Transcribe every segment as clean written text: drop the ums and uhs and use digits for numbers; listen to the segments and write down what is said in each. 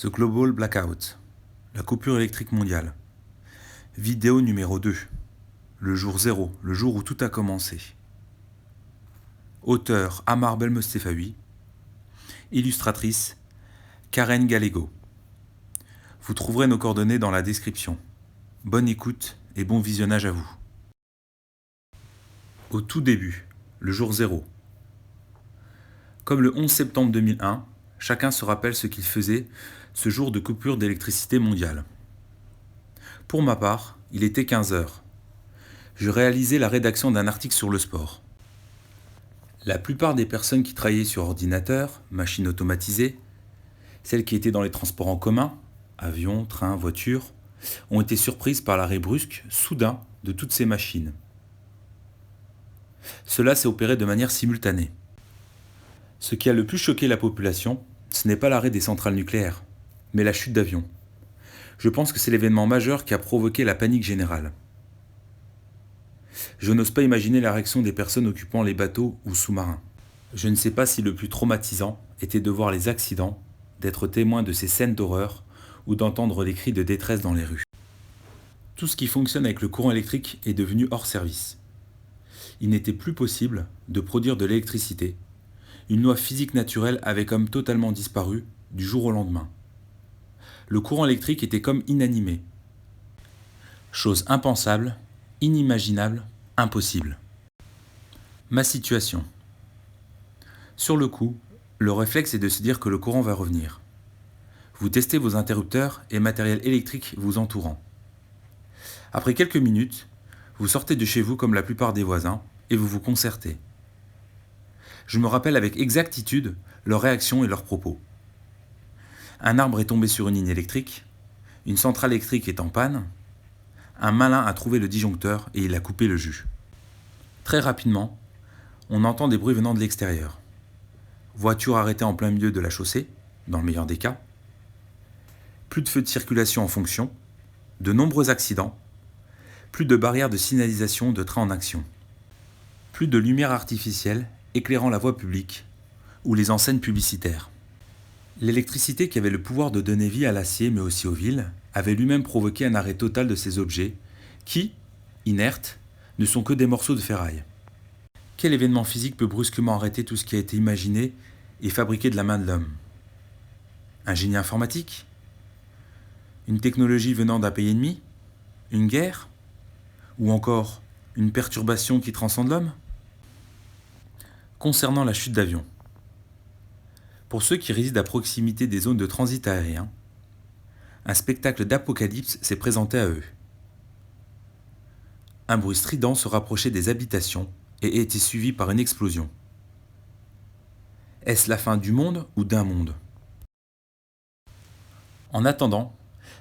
The Global Blackout, la coupure électrique mondiale. Vidéo numéro 2, le jour 0, le jour où tout a commencé. Auteur Amar Belmostefawi, illustratrice Karen Gallego. Vous trouverez nos coordonnées dans la description. Bonne écoute et bon visionnage à vous. Au tout début, le jour 0. Comme le 11 septembre 2001, chacun se rappelle ce qu'il faisait ce jour de coupure d'électricité mondiale. Pour ma part, il était 15 heures. Je réalisais la rédaction d'un article sur le sport. La plupart des personnes qui travaillaient sur ordinateur, machines automatisées, celles qui étaient dans les transports en commun, avions, trains, voitures, ont été surprises par l'arrêt brusque, soudain, de toutes ces machines. Cela s'est opéré de manière simultanée. Ce qui a le plus choqué la population, ce n'est pas l'arrêt des centrales nucléaires, mais la chute d'avions. Je pense que c'est l'événement majeur qui a provoqué la panique générale. Je n'ose pas imaginer la réaction des personnes occupant les bateaux ou sous-marins. Je ne sais pas si le plus traumatisant était de voir les accidents, d'être témoin de ces scènes d'horreur ou d'entendre les cris de détresse dans les rues. Tout ce qui fonctionne avec le courant électrique est devenu hors service. Il n'était plus possible de produire de l'électricité. Une loi physique naturelle avait comme totalement disparu du jour au lendemain. Le courant électrique était comme inanimé. Chose impensable, inimaginable, impossible. Ma situation. Sur le coup, le réflexe est de se dire que le courant va revenir. Vous testez vos interrupteurs et matériel électrique vous entourant. Après quelques minutes, vous sortez de chez vous comme la plupart des voisins et vous vous concertez. Je me rappelle avec exactitude leurs réactions et leurs propos. Un arbre est tombé sur une ligne électrique, une centrale électrique est en panne, un malin a trouvé le disjoncteur et il a coupé le jus. Très rapidement, on entend des bruits venant de l'extérieur. Voiture arrêtée en plein milieu de la chaussée, dans le meilleur des cas. Plus de feux de circulation en fonction, de nombreux accidents, plus de barrières de signalisation de trains en action. Plus de lumière artificielle éclairant la voie publique ou les enseignes publicitaires. L'électricité qui avait le pouvoir de donner vie à l'acier mais aussi aux villes avait lui-même provoqué un arrêt total de ces objets qui, inertes, ne sont que des morceaux de ferraille. Quel événement physique peut brusquement arrêter tout ce qui a été imaginé et fabriqué de la main de l'homme? Un génie informatique? Une technologie venant d'un pays ennemi? Une guerre? Ou encore une perturbation qui transcende l'homme? Concernant la chute d'avion. Pour ceux qui résident à proximité des zones de transit aérien, un spectacle d'apocalypse s'est présenté à eux. Un bruit strident se rapprochait des habitations et était suivi par une explosion. Est-ce la fin du monde ou d'un monde? En attendant,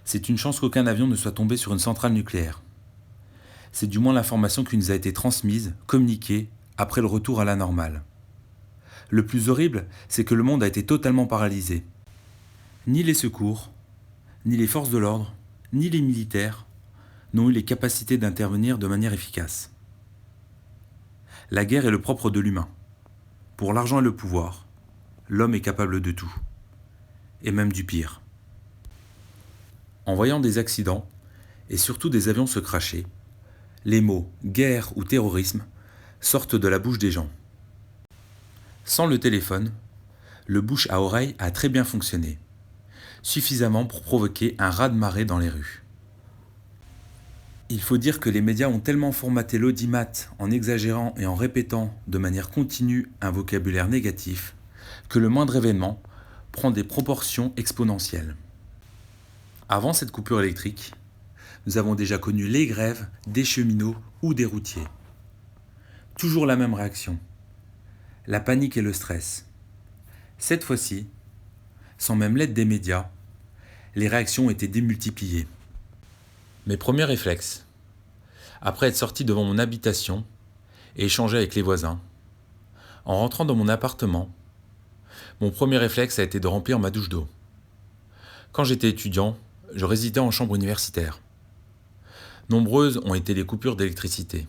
c'est une chance qu'aucun avion ne soit tombé sur une centrale nucléaire. C'est du moins l'information qui nous a été transmise, communiquée, après le retour à la normale. Le plus horrible, c'est que le monde a été totalement paralysé. Ni les secours, ni les forces de l'ordre, ni les militaires n'ont eu les capacités d'intervenir de manière efficace. La guerre est le propre de l'humain. Pour l'argent et le pouvoir, l'homme est capable de tout, et même du pire. En voyant des accidents, et surtout des avions se cracher, les mots « guerre » ou « terrorisme » sortent de la bouche des gens. Sans le téléphone, le bouche à oreille a très bien fonctionné, suffisamment pour provoquer un raz-de-marée dans les rues. Il faut dire que les médias ont tellement formaté l'audimat en exagérant et en répétant de manière continue un vocabulaire négatif que le moindre événement prend des proportions exponentielles. Avant cette coupure électrique, nous avons déjà connu les grèves des cheminots ou des routiers. Toujours la même réaction. La panique et le stress. Cette fois-ci, sans même l'aide des médias, les réactions ont été démultipliées. Mes premiers réflexes, après être sorti devant mon habitation et échangé avec les voisins, en rentrant dans mon appartement, mon premier réflexe a été de remplir ma douche d'eau. Quand j'étais étudiant, je résidais en chambre universitaire. Nombreuses ont été les coupures d'électricité.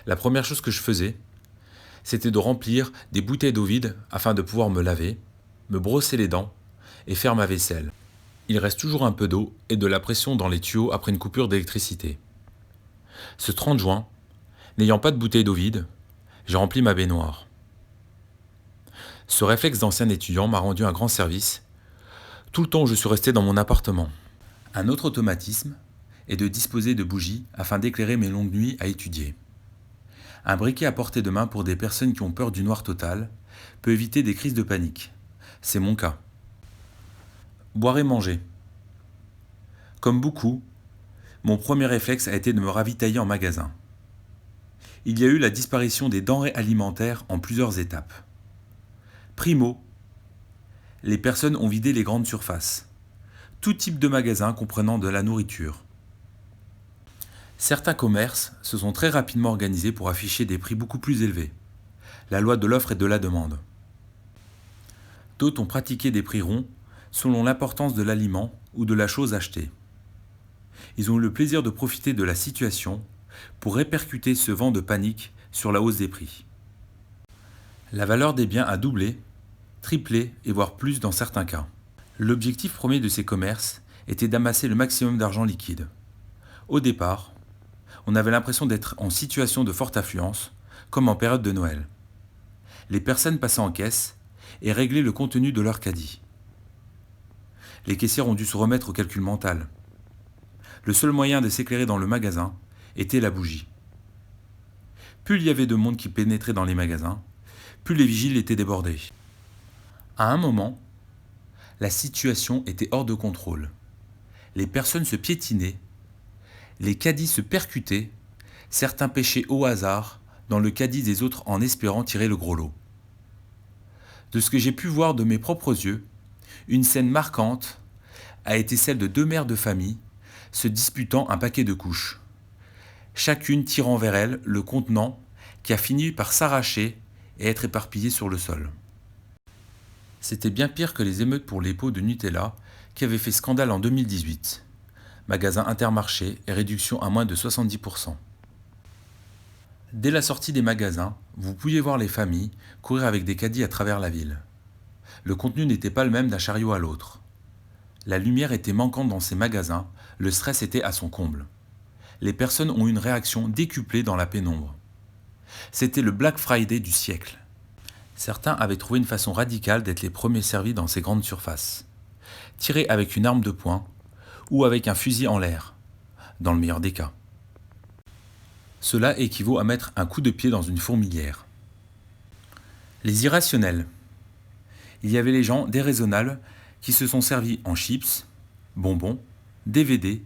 La première chose que je faisais, c'était de remplir des bouteilles d'eau vide afin de pouvoir me laver, me brosser les dents et faire ma vaisselle. Il reste toujours un peu d'eau et de la pression dans les tuyaux après une coupure d'électricité. Ce 30 juin, n'ayant pas de bouteille d'eau vide, j'ai rempli ma baignoire. Ce réflexe d'ancien étudiant m'a rendu un grand service tout le temps où je suis resté dans mon appartement. Un autre automatisme est de disposer de bougies afin d'éclairer mes longues nuits à étudier. Un briquet à portée de main pour des personnes qui ont peur du noir total peut éviter des crises de panique. C'est mon cas. Boire et manger. Comme beaucoup, mon premier réflexe a été de me ravitailler en magasin. Il y a eu la disparition des denrées alimentaires en plusieurs étapes. Primo, les personnes ont vidé les grandes surfaces, tout type de magasins comprenant de la nourriture. Certains commerces se sont très rapidement organisés pour afficher des prix beaucoup plus élevés, la loi de l'offre et de la demande. D'autres ont pratiqué des prix ronds selon l'importance de l'aliment ou de la chose achetée. Ils ont eu le plaisir de profiter de la situation pour répercuter ce vent de panique sur la hausse des prix. La valeur des biens a doublé, triplé et voire plus dans certains cas. L'objectif premier de ces commerces était d'amasser le maximum d'argent liquide. Au départ, on avait l'impression d'être en situation de forte affluence, comme en période de Noël. Les personnes passaient en caisse et réglaient le contenu de leur caddie. Les caissières ont dû se remettre au calcul mental. Le seul moyen de s'éclairer dans le magasin était la bougie. Plus il y avait de monde qui pénétrait dans les magasins, plus les vigiles étaient débordés. À un moment, la situation était hors de contrôle. Les personnes se piétinaient, les caddies se percutaient, certains pêchaient au hasard dans le caddie des autres en espérant tirer le gros lot. De ce que j'ai pu voir de mes propres yeux, une scène marquante a été celle de deux mères de famille se disputant un paquet de couches, chacune tirant vers elle le contenant qui a fini par s'arracher et être éparpillé sur le sol. C'était bien pire que les émeutes pour les pots de Nutella qui avaient fait scandale en 2018. Magasin Intermarché et réduction à moins de 70%. Dès la sortie des magasins, vous pouviez voir les familles courir avec des caddies à travers la ville. Le contenu n'était pas le même d'un chariot à l'autre. La lumière était manquante dans ces magasins, le stress était à son comble. Les personnes ont eu une réaction décuplée dans la pénombre. C'était le Black Friday du siècle. Certains avaient trouvé une façon radicale d'être les premiers servis dans ces grandes surfaces. Tirer avec une arme de poing ou avec un fusil en l'air, dans le meilleur des cas. Cela équivaut à mettre un coup de pied dans une fourmilière. Les irrationnels. Il y avait les gens déraisonnables qui se sont servis en chips, bonbons, DVD,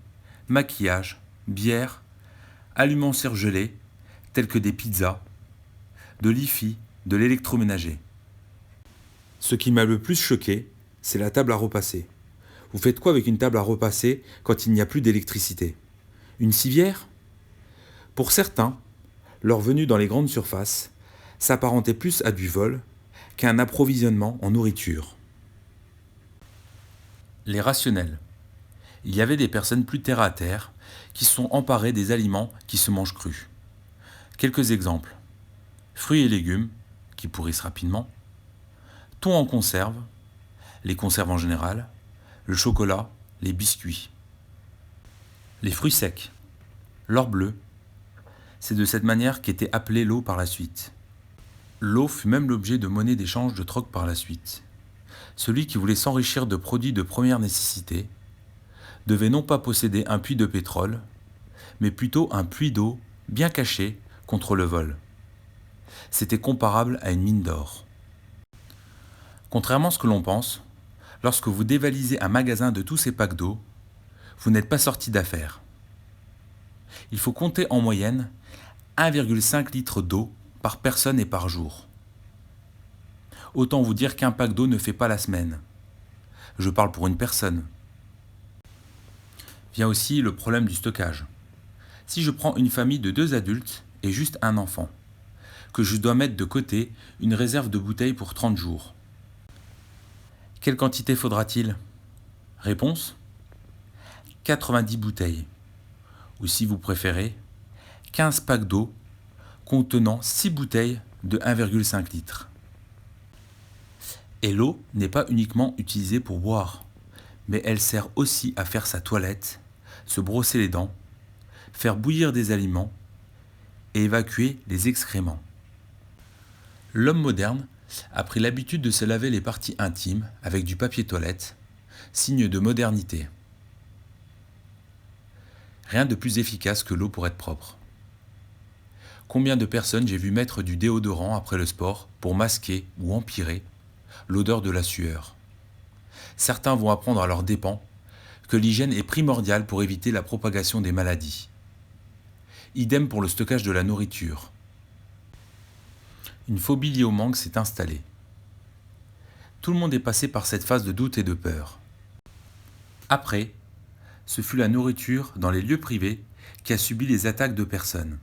maquillage, bière, aliments surgelés, tels que des pizzas, de l'IFI, de l'électroménager. Ce qui m'a le plus choqué, c'est la table à repasser. Vous faites quoi avec une table à repasser quand il n'y a plus d'électricité? Une civière? Pour certains, leur venue dans les grandes surfaces s'apparentait plus à du vol qu'à un approvisionnement en nourriture. Les rationnels. Il y avait des personnes plus terre à terre qui se sont emparées des aliments qui se mangent crus. Quelques exemples. Fruits et légumes, qui pourrissent rapidement, thon en conserve, les conserves en général, le chocolat, les biscuits. Les fruits secs, l'or bleu, c'est de cette manière qu'était appelée l'eau par la suite. L'eau fut même l'objet de monnaie d'échange de troc par la suite. Celui qui voulait s'enrichir de produits de première nécessité devait non pas posséder un puits de pétrole, mais plutôt un puits d'eau bien caché contre le vol. C'était comparable à une mine d'or. Contrairement à ce que l'on pense, lorsque vous dévalisez un magasin de tous ces packs d'eau, vous n'êtes pas sorti d'affaire. Il faut compter en moyenne 1,5 litre d'eau par personne et par jour. Autant vous dire qu'un pack d'eau ne fait pas la semaine. Je parle pour une personne. Vient aussi le problème du stockage. Si je prends une famille de 2 adultes et juste un enfant, que je dois mettre de côté une réserve de bouteilles pour 30 jours. Quelle quantité faudra-t-il? Réponse: 90 bouteilles. Ou si vous préférez, 15 packs d'eau contenant 6 bouteilles de 1,5 litre. Et l'eau n'est pas uniquement utilisée pour boire, mais elle sert aussi à faire sa toilette, se brosser les dents, faire bouillir des aliments et évacuer les excréments. L'homme moderne a pris l'habitude de se laver les parties intimes avec du papier toilette, signe de modernité. Rien de plus efficace que l'eau pour être propre. Combien de personnes j'ai vu mettre du déodorant après le sport pour masquer ou empirer l'odeur de la sueur. Certains vont apprendre à leurs dépens que l'hygiène est primordiale pour éviter la propagation des maladies. Idem pour le stockage de la nourriture. Une phobie liée au manque s'est installée. Tout le monde est passé par cette phase de doute et de peur. Après, ce fut la nourriture dans les lieux privés qui a subi les attaques de personnes.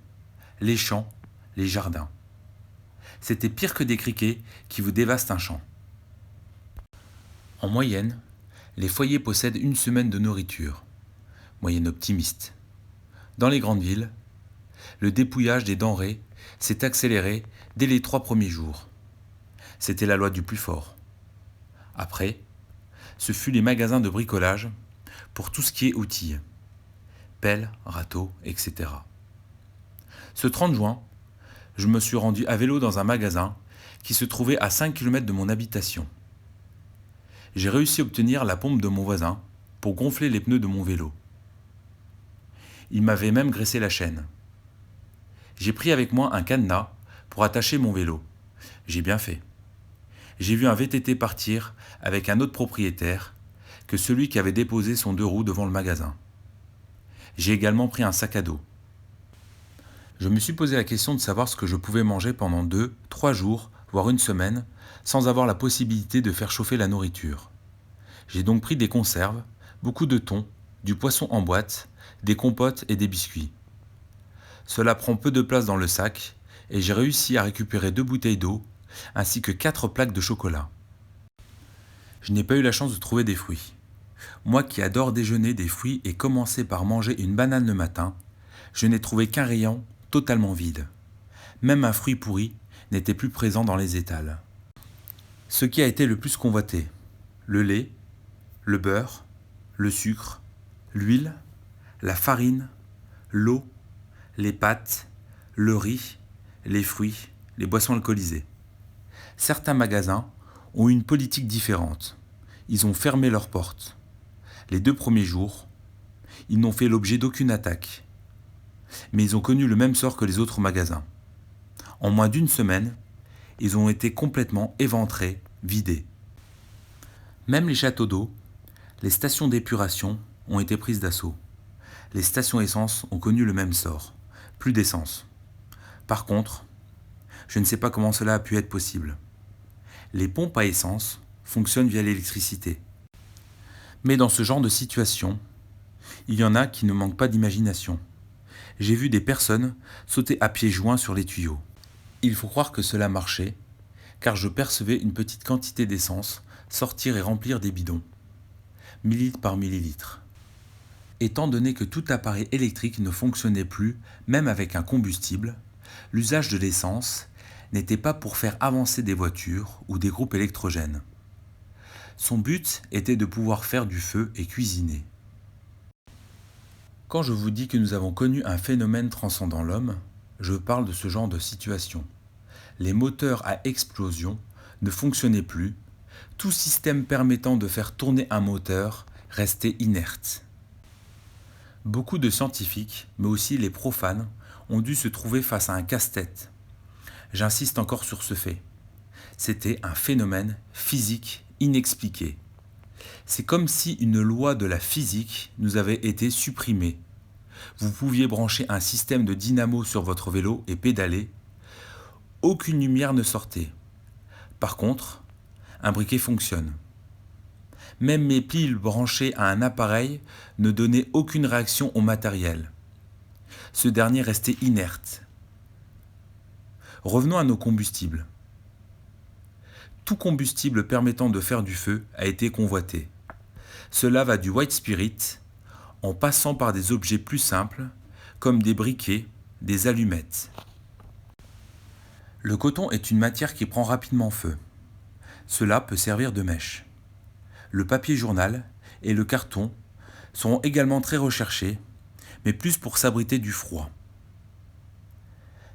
Les champs, les jardins. C'était pire que des criquets qui vous dévastent un champ. En moyenne, les foyers possèdent une semaine de nourriture. Moyenne optimiste. Dans les grandes villes, le dépouillage des denrées s'est accéléré dès les 3 premiers jours. C'était la loi du plus fort. Après, ce fut les magasins de bricolage pour tout ce qui est outils. Pelles, râteaux, etc. Ce 30 juin, je me suis rendu à vélo dans un magasin qui se trouvait à 5 km de mon habitation. J'ai réussi à obtenir la pompe de mon voisin pour gonfler les pneus de mon vélo. Il m'avait même graissé la chaîne. J'ai pris avec moi un cadenas pour attacher mon vélo. J'ai bien fait. J'ai vu un VTT partir avec un autre propriétaire que celui qui avait déposé son 2 roues devant le magasin. J'ai également pris un sac à dos. Je me suis posé la question de savoir ce que je pouvais manger pendant 2, 3 jours, voire une semaine, sans avoir la possibilité de faire chauffer la nourriture. J'ai donc pris des conserves, beaucoup de thon, du poisson en boîte, des compotes et des biscuits. Cela prend peu de place dans le sac et j'ai réussi à récupérer 2 bouteilles d'eau ainsi que 4 plaques de chocolat. Je n'ai pas eu la chance de trouver des fruits. Moi qui adore déjeuner des fruits et commencer par manger une banane le matin, je n'ai trouvé qu'un rayon totalement vide. Même un fruit pourri n'était plus présent dans les étals. Ce qui a été le plus convoité, le lait, le beurre, le sucre, l'huile, la farine, l'eau, les pâtes, le riz, les fruits, les boissons alcoolisées. Certains magasins ont eu une politique différente. Ils ont fermé leurs portes. Les 2 premiers jours, ils n'ont fait l'objet d'aucune attaque. Mais ils ont connu le même sort que les autres magasins. En moins d'une semaine, ils ont été complètement éventrés, vidés. Même les châteaux d'eau, les stations d'épuration ont été prises d'assaut. Les stations essence ont connu le même sort. Plus d'essence. Par contre, je ne sais pas comment cela a pu être possible. Les pompes à essence fonctionnent via l'électricité. Mais dans ce genre de situation, il y en a qui ne manquent pas d'imagination. J'ai vu des personnes sauter à pieds joints sur les tuyaux. Il faut croire que cela marchait, car je percevais une petite quantité d'essence sortir et remplir des bidons, millilitre par millilitre. Étant donné que tout appareil électrique ne fonctionnait plus, même avec un combustible, l'usage de l'essence n'était pas pour faire avancer des voitures ou des groupes électrogènes. Son but était de pouvoir faire du feu et cuisiner. Quand je vous dis que nous avons connu un phénomène transcendant l'homme, je parle de ce genre de situation. Les moteurs à explosion ne fonctionnaient plus, tout système permettant de faire tourner un moteur restait inerte. Beaucoup de scientifiques, mais aussi les profanes, ont dû se trouver face à un casse-tête. J'insiste encore sur ce fait. C'était un phénomène physique inexpliqué. C'est comme si une loi de la physique nous avait été supprimée. Vous pouviez brancher un système de dynamo sur votre vélo et pédaler. Aucune lumière ne sortait. Par contre, un briquet fonctionne. Même mes piles branchées à un appareil ne donnaient aucune réaction au matériel. Ce dernier restait inerte. Revenons à nos combustibles. Tout combustible permettant de faire du feu a été convoité. Cela va du white spirit, en passant par des objets plus simples, comme des briquets, des allumettes. Le coton est une matière qui prend rapidement feu. Cela peut servir de mèche. Le papier journal et le carton seront également très recherchés, mais plus pour s'abriter du froid.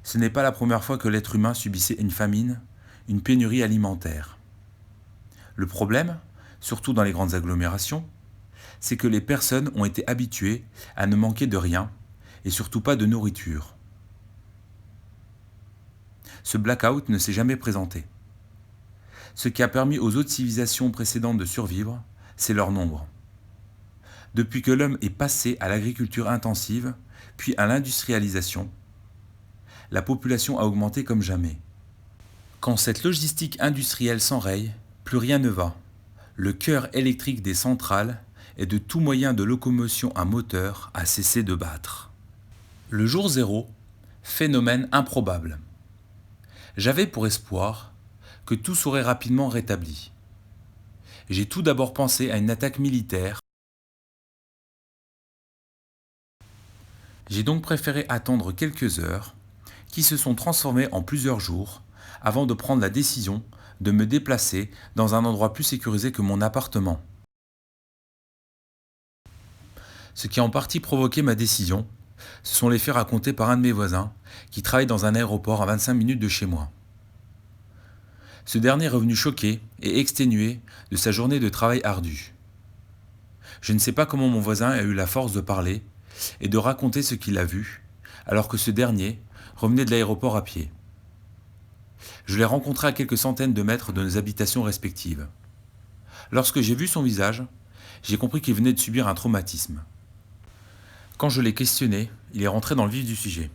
Ce n'est pas la première fois que l'être humain subissait une famine, une pénurie alimentaire. Le problème, surtout dans les grandes agglomérations, c'est que les personnes ont été habituées à ne manquer de rien et surtout pas de nourriture. Ce blackout ne s'est jamais présenté. Ce qui a permis aux autres civilisations précédentes de survivre, c'est leur nombre. Depuis que l'homme est passé à l'agriculture intensive, puis à l'industrialisation, la population a augmenté comme jamais. Quand cette logistique industrielle s'enraye, plus rien ne va. Le cœur électrique des centrales et de tout moyen de locomotion à moteur a cessé de battre. Le jour zéro, phénomène improbable. J'avais pour espoir que tout serait rapidement rétabli. J'ai tout d'abord pensé à une attaque militaire. J'ai donc préféré attendre quelques heures, qui se sont transformées en plusieurs jours, avant de prendre la décision de me déplacer dans un endroit plus sécurisé que mon appartement. Ce qui a en partie provoqué ma décision, ce sont les faits racontés par un de mes voisins qui travaille dans un aéroport à 25 minutes de chez moi. Ce dernier est revenu choqué et exténué de sa journée de travail ardue. Je ne sais pas comment mon voisin a eu la force de parler et de raconter ce qu'il a vu, alors que ce dernier revenait de l'aéroport à pied. Je l'ai rencontré à quelques centaines de mètres de nos habitations respectives. Lorsque j'ai vu son visage, j'ai compris qu'il venait de subir un traumatisme. Quand je l'ai questionné, il est rentré dans le vif du sujet.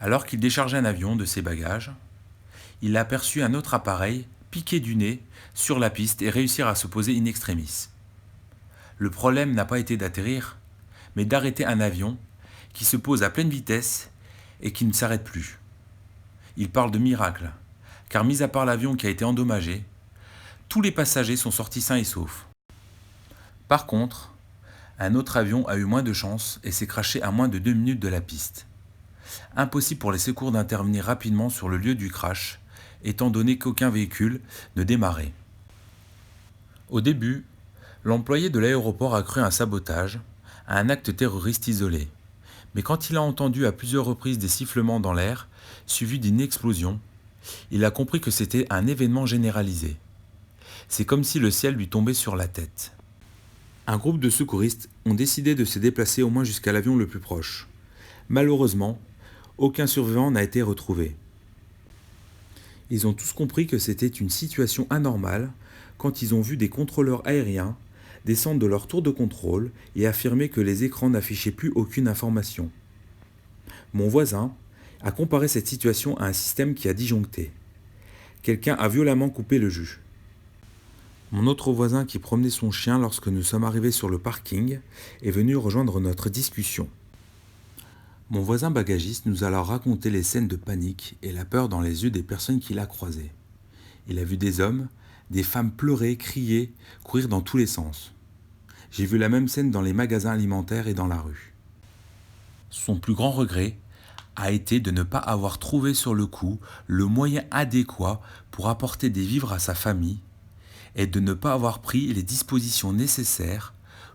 Alors qu'il déchargeait un avion de ses bagages, il a aperçu un autre appareil piqué du nez sur la piste et réussir à se poser in extremis. Le problème n'a pas été d'atterrir, mais d'arrêter un avion qui se pose à pleine vitesse et qui ne s'arrête plus. Il parle de miracle, car mis à part l'avion qui a été endommagé, tous les passagers sont sortis sains et saufs. Par contre, un autre avion a eu moins de chance et s'est crashé à moins de 2 minutes de la piste. Impossible pour les secours d'intervenir rapidement sur le lieu du crash, étant donné qu'aucun véhicule ne démarrait. Au début, l'employé de l'aéroport a cru à un sabotage, à un acte terroriste isolé. Mais quand il a entendu à plusieurs reprises des sifflements dans l'air, suivis d'une explosion, il a compris que c'était un événement généralisé. C'est comme si le ciel lui tombait sur la tête. Un groupe de secouristes ont décidé de se déplacer au moins jusqu'à l'avion le plus proche. Malheureusement, aucun survivant n'a été retrouvé. Ils ont tous compris que c'était une situation anormale quand ils ont vu des contrôleurs aériens descendre de leur tour de contrôle et affirmer que les écrans n'affichaient plus aucune information. Mon voisin a comparé cette situation à un système qui a disjoncté. Quelqu'un a violemment coupé le jus. Mon autre voisin qui promenait son chien lorsque nous sommes arrivés sur le parking est venu rejoindre notre discussion. Mon voisin bagagiste nous a alors raconté les scènes de panique et la peur dans les yeux des personnes qu'il a croisées. Il a vu des hommes, des femmes pleurer, crier, courir dans tous les sens. J'ai vu la même scène dans les magasins alimentaires et dans la rue. Son plus grand regret a été de ne pas avoir trouvé sur le coup le moyen adéquat pour apporter des vivres à sa famille et de ne pas avoir pris les dispositions nécessaires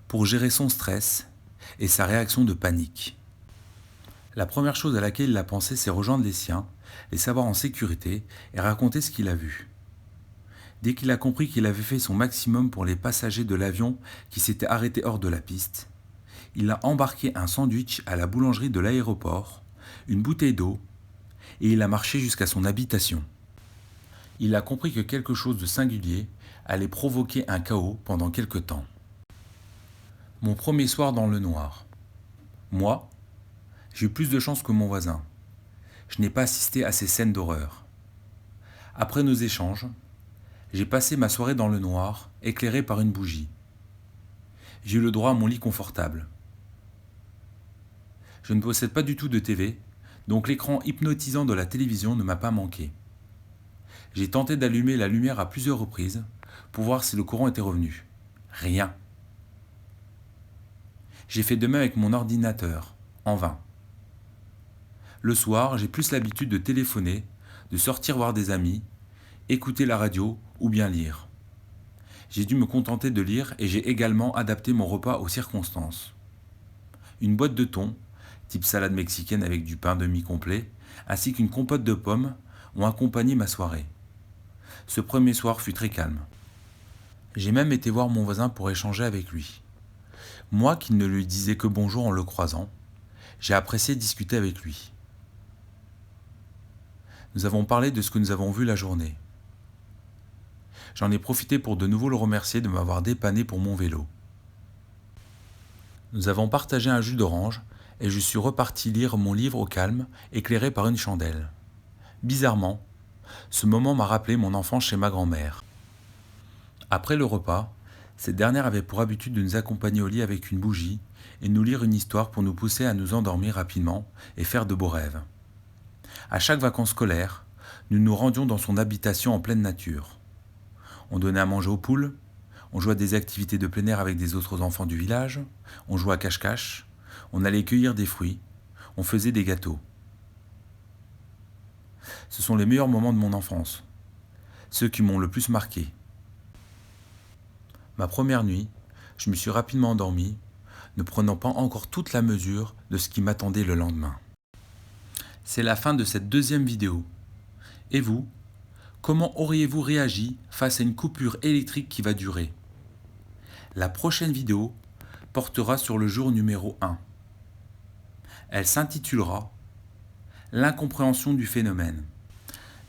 pour gérer son stress et sa réaction de panique. La première chose à laquelle il a pensé, c'est rejoindre les siens, les savoir en sécurité et raconter ce qu'il a vu. Dès qu'il a compris qu'il avait fait son maximum pour les passagers de l'avion qui s'était arrêté hors de la piste, il a embarqué un sandwich à la boulangerie de l'aéroport, une bouteille d'eau, et il a marché jusqu'à son habitation. Il a compris que quelque chose de singulier allait provoquer un chaos pendant quelque temps. Mon premier soir dans le noir. Moi, j'ai eu plus de chance que mon voisin. Je n'ai pas assisté à ces scènes d'horreur. Après nos échanges, j'ai passé ma soirée dans le noir, éclairé par une bougie. J'ai eu le droit à mon lit confortable. Je ne possède pas du tout de TV, donc l'écran hypnotisant de la télévision ne m'a pas manqué. J'ai tenté d'allumer la lumière à plusieurs reprises pour voir si le courant était revenu. Rien. J'ai fait de même avec mon ordinateur, en vain. Le soir, j'ai plus l'habitude de téléphoner, de sortir voir des amis, écouter la radio ou bien lire. J'ai dû me contenter de lire et j'ai également adapté mon repas aux circonstances. Une boîte de thon, type salade mexicaine avec du pain demi-complet, ainsi qu'une compote de pommes ont accompagné ma soirée. Ce premier soir fut très calme. J'ai même été voir mon voisin pour échanger avec lui. Moi qui ne lui disais que bonjour en le croisant, j'ai apprécié discuter avec lui. Nous avons parlé de ce que nous avons vu la journée. J'en ai profité pour de nouveau le remercier de m'avoir dépanné pour mon vélo. Nous avons partagé un jus d'orange et je suis reparti lire mon livre au calme, éclairé par une chandelle. Bizarrement, ce moment m'a rappelé mon enfance chez ma grand-mère. Après le repas, cette dernière avait pour habitude de nous accompagner au lit avec une bougie et nous lire une histoire pour nous pousser à nous endormir rapidement et faire de beaux rêves. À chaque vacances scolaires, nous nous rendions dans son habitation en pleine nature. On donnait à manger aux poules, on jouait à des activités de plein air avec des autres enfants du village, on jouait à cache-cache, on allait cueillir des fruits, on faisait des gâteaux. Ce sont les meilleurs moments de mon enfance, ceux qui m'ont le plus marqué. Ma première nuit, je me suis rapidement endormi, ne prenant pas encore toute la mesure de ce qui m'attendait le lendemain. C'est la fin de cette deuxième vidéo. Et vous, comment auriez-vous réagi face à une coupure électrique qui va durer ? La prochaine vidéo portera sur le jour numéro 1. Elle s'intitulera « L'incompréhension du phénomène ».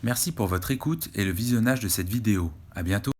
Merci pour votre écoute et le visionnage de cette vidéo. À bientôt.